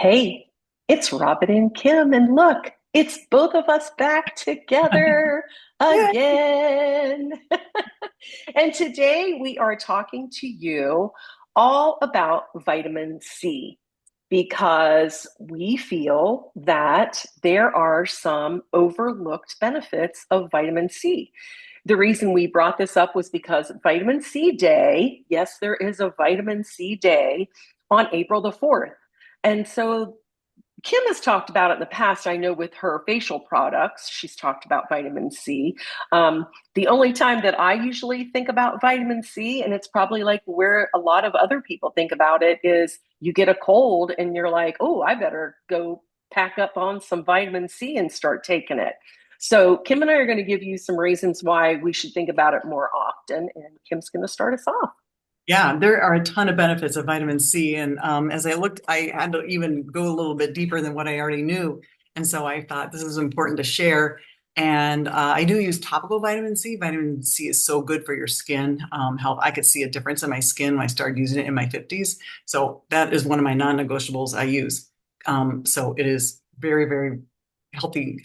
Hey, it's Robin and Kim, and look, it's both of us back together Yeah. again. And today we are talking to you all about vitamin C because we feel that there are some overlooked benefits of vitamin C. The reason we brought this up was because Vitamin C Day, yes, there is a Vitamin C Day on April the 4th. And so Kim has talked about it in the past. I know with her facial products, she's talked about vitamin C. The only time that I usually think about vitamin C, and it's probably like where a lot of other people think about it, is you get a cold and you're like, oh, I better go pack up on some vitamin C and start taking it. So, Kim and I are going to give you some reasons why we should think about it more often. And Kim's going to start us off. Yeah, there are a ton of benefits of vitamin C. And as I looked, I had to even go a little bit deeper than what I already knew. And so I thought this is important to share. And I do use topical vitamin C. Vitamin C is so good for your skin health. I could see a difference in my skin when I started using it in my 50s. So that is one of my non-negotiables I use. So it is very, very healthy,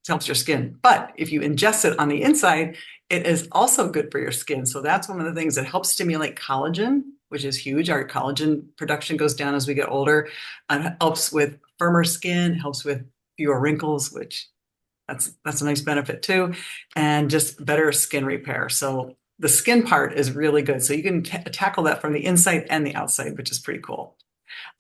helps your skin. But if you ingest it on the inside, it is also good for your skin. So that's one of the things that helps stimulate collagen, which is huge. Our collagen production goes down as we get older. It helps with firmer skin, helps with fewer wrinkles, which that's a nice benefit too, and just better skin repair. So the skin part is really good. So you can tackle that from the inside and the outside, which is pretty cool.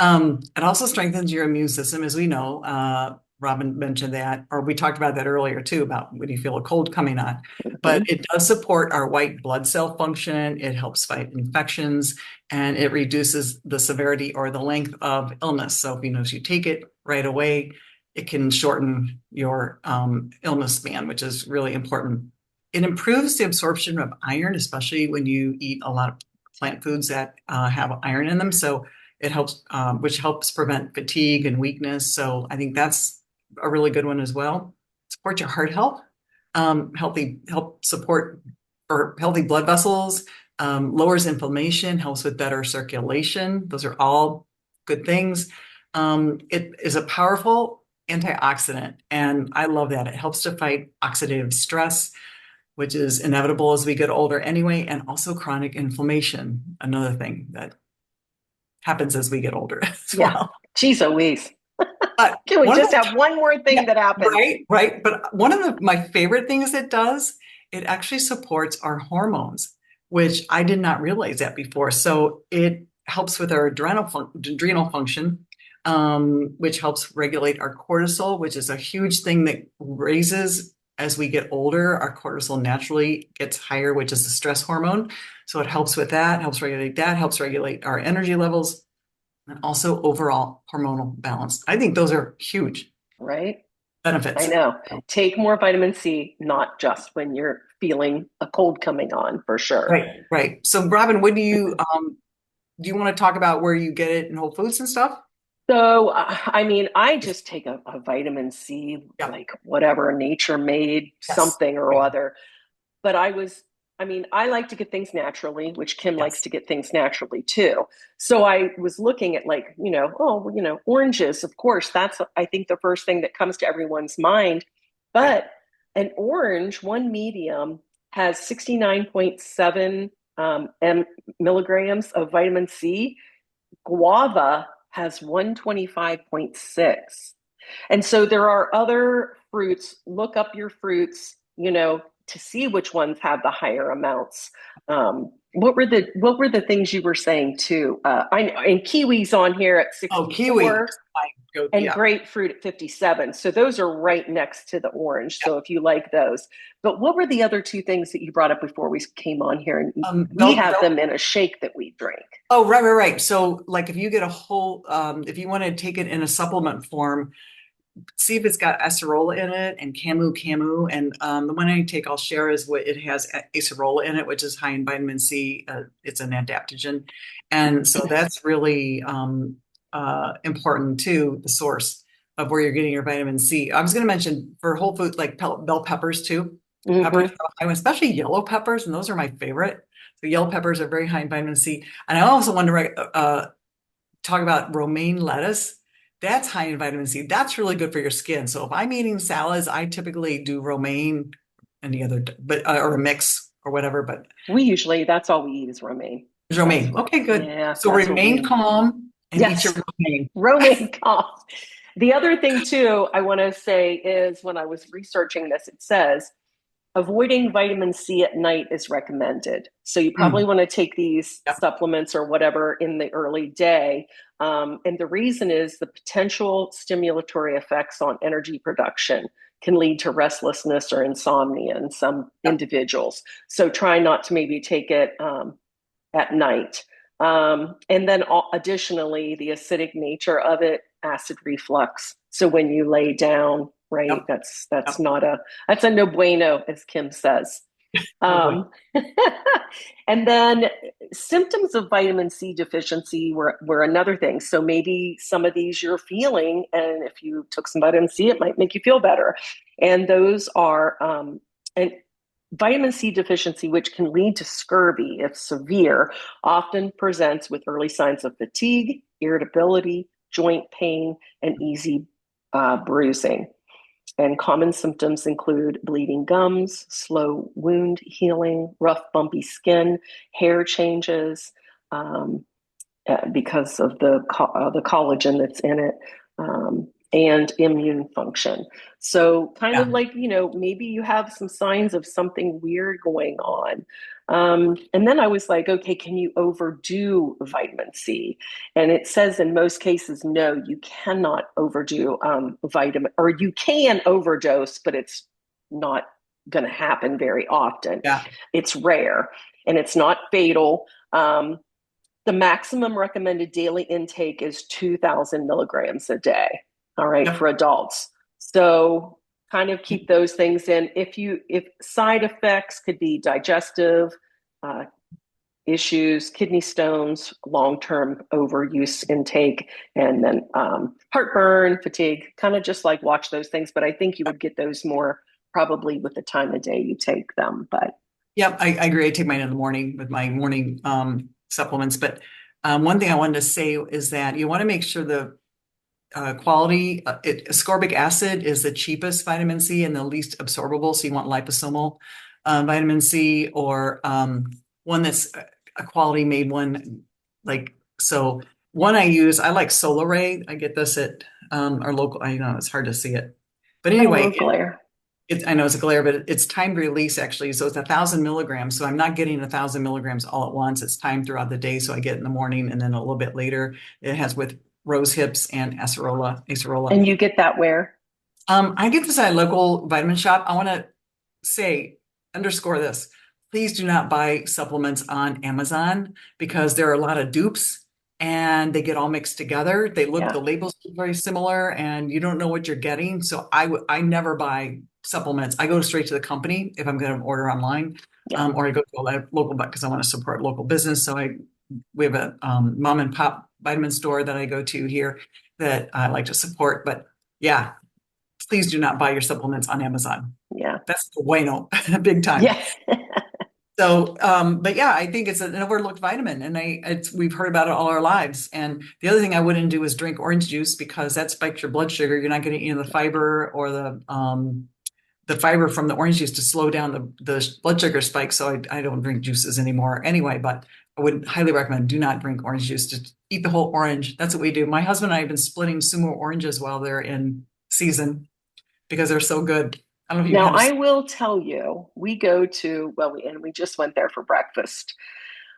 It also strengthens your immune system, as we know. Robin mentioned that, or we talked about that earlier too, about when you feel a cold coming on. But Mhm. it does support our white blood cell function. It helps fight infections, and it reduces the severity or the length of illness. So if you take it right away, it can shorten your illness span, which is really important. It improves the absorption of iron, especially when you eat a lot of plant foods that have iron in them. So it helps, which helps prevent fatigue and weakness. So I think that's a really good one as well. Support your heart health, help support or healthy blood vessels, lowers inflammation, helps with better circulation. Those are all good things. It is a powerful antioxidant, and I love that. It helps to fight oxidative stress, which is inevitable as we get older anyway, and also chronic inflammation, another thing that happens as we get older as Yeah. well. Geez Louise. But Can we one of just the, have one more yeah, thing that happens? right. But one of my favorite things it does, it actually supports our hormones, which I did not realize that before. So it helps with our adrenal function, which helps regulate our cortisol, which is a huge thing that raises as we get older. Our cortisol naturally gets higher, which is the stress hormone. So it helps with that, helps regulate our energy levels and also overall hormonal balance. I think those are huge Right? I benefits. know. Take more vitamin C, not just when you're feeling a cold coming on, for sure. Right, right. So, Robin, what do you want to talk about where you get it in Whole Foods and stuff? So, I mean, I just take a vitamin C, Yeah. like whatever nature made Yes. something or Right. other. But I mean, I like to get things naturally, which Kim likes Yes. to get things naturally too. So I was looking at like, oranges, of course, that's, I think, the first thing that comes to everyone's mind. Right. But an orange, one medium, has 69.7 milligrams of vitamin C. Guava has 125.6. And so there are other fruits. Look up your fruits, to see which ones have the higher amounts. What were the things you were saying too? I know, and kiwis on here at Oh, kiwi. 64 I go, and yeah. grapefruit at 57. So those are right next to the orange. Yeah. So if you like those. But what were the other two things that you brought up before we came on here? And we Milk. have them in a shake that we drink. Oh, right. So, like, if you get a whole, if you want to take it in a supplement form, see if it's got acerola in it and camu. And the one I take, I'll share is what it has acerola in it, which is high in vitamin C. It's an adaptogen. And so that's really important too, the source of where you're getting your vitamin C. I was going to mention for whole food, like bell peppers too. Peppers, Mm-hmm. especially yellow peppers, and those are my favorite. So yellow peppers are very high in vitamin C. And I also want to talk about romaine lettuce. that's high in vitamin C. That's really good for your skin. So if I'm eating salads, I typically do romaine, any other, but or a mix or whatever. But We usually, that's all we eat is romaine. That's romaine. what, Okay, good. yeah, So that's what remain we, calm and eat your yes, romaine. romaine cough. The other thing, too, I want to say is when I was researching this, it says avoiding vitamin C at night is recommended. So you probably Mm, want to take these yep. supplements or whatever in the early day. And the reason is the potential stimulatory effects on energy production can lead to restlessness or insomnia in some Yep. individuals. So try not to maybe take it at night. And then additionally, the acidic nature of it, acid reflux. So when you lay down, right, Yep. that's Yep. not a that's a no bueno, as Kim says. Oh boy. Um, and then symptoms of vitamin C deficiency were another thing. So maybe some of these you're feeling, and if you took some vitamin C, it might make you feel better. And those are and vitamin C deficiency, which can lead to scurvy if severe, often presents with early signs of fatigue, irritability, joint pain, and easy bruising. And common symptoms include bleeding gums, slow wound healing, rough, bumpy skin, hair changes because of the collagen that's in it, and immune function. So, kind Yeah. of like, maybe you have some signs of something weird going on. And then I was like, okay, can you overdo vitamin C? And it says in most cases, no, you cannot overdo vitamin, or you can overdose, but it's not going to happen very often. Yeah. It's rare and it's not fatal. The maximum recommended daily intake is 2,000 milligrams a day. All right, Yep. for adults. So kind of keep those things in. If side effects could be digestive uh, issues, kidney stones, long-term overuse intake, and then heartburn, fatigue. Kind of just like watch those things. But I think you would get those more probably with the time of day you take them. But Yep. I agree. I take mine in the morning with my morning supplements. But one thing I wanted to say is that you want to make sure the quality, ascorbic acid is the cheapest vitamin C and the least absorbable. So you want liposomal vitamin C or one that's a quality made one. Like, so one I use, I like Solaray. I get this at our local, I know it's hard to see it. But oh, anyway, glare. I know it's a glare, but it's timed release actually. So it's 1,000 milligrams. So I'm not getting 1,000 milligrams all at once. It's timed throughout the day. So I get it in the morning and then a little bit later. It has with rose hips and acerola. And you get that where? I get this at a local vitamin shop. I want to say, underscore this. Please do not buy supplements on Amazon because there are a lot of dupes and they get all mixed together. The Yeah. labels look very similar and you don't know what you're getting. So I never buy supplements. I go straight to the company if I'm going to order online, Yeah. or I go to a local because I want to support local business. So we have a mom and pop vitamin store that I go to here that I like to support. But yeah, please do not buy your supplements on Amazon. Yeah. That's the bueno, big time. Yeah. So, but yeah, I think it's an overlooked vitamin, and we've heard about it all our lives. And the other thing I wouldn't do is drink orange juice because that spikes your blood sugar. You're not getting any of the fiber or the fiber from the orange juice to slow down the blood sugar spike. So I don't drink juices anymore anyway. But I would highly recommend do not drink orange juice. Just eat the whole orange. That's what we do. My husband and I have been splitting sumo oranges while they're in season because they're so good. I don't know if you've Now, had a. I will tell you, we go to, well, we just went there for breakfast.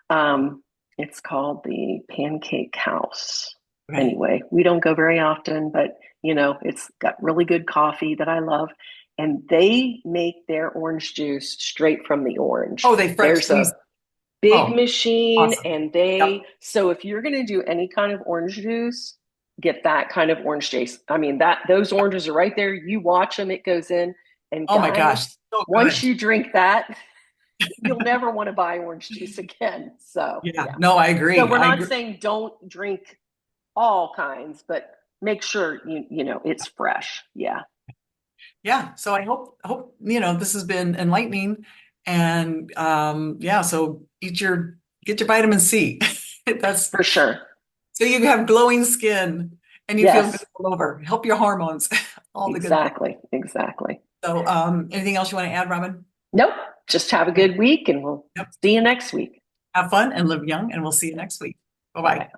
Um, it's called the Pancake House. Okay. Anyway, we don't go very often, but it's got really good coffee that I love. And they make their orange juice straight from the orange. Oh, they fresh There's a squeeze. big Oh, machine, awesome. and Yep. so if you're going to do any kind of orange juice, get that kind of orange juice. I mean, that those oranges are right there. You watch them, it goes in. And Oh my gosh, guys, so once good. you drink that, you'll never want to buy orange juice again. So, Yeah. yeah. No, I So agree. we're I not agree. saying don't drink all kinds, but make sure you know it's fresh. Yeah. Yeah. So I hope this has been enlightening, and yeah. So get your vitamin C. That's For sure. so you have glowing skin and you feel good Yes, all over. Help your hormones, all the good things. exactly, exactly. So, anything else you want to add, Robin? Nope. Just have a Great. good week and we'll Yep. see you next week. Have fun and live young, and we'll see you next week. Bye Bye bye. bye.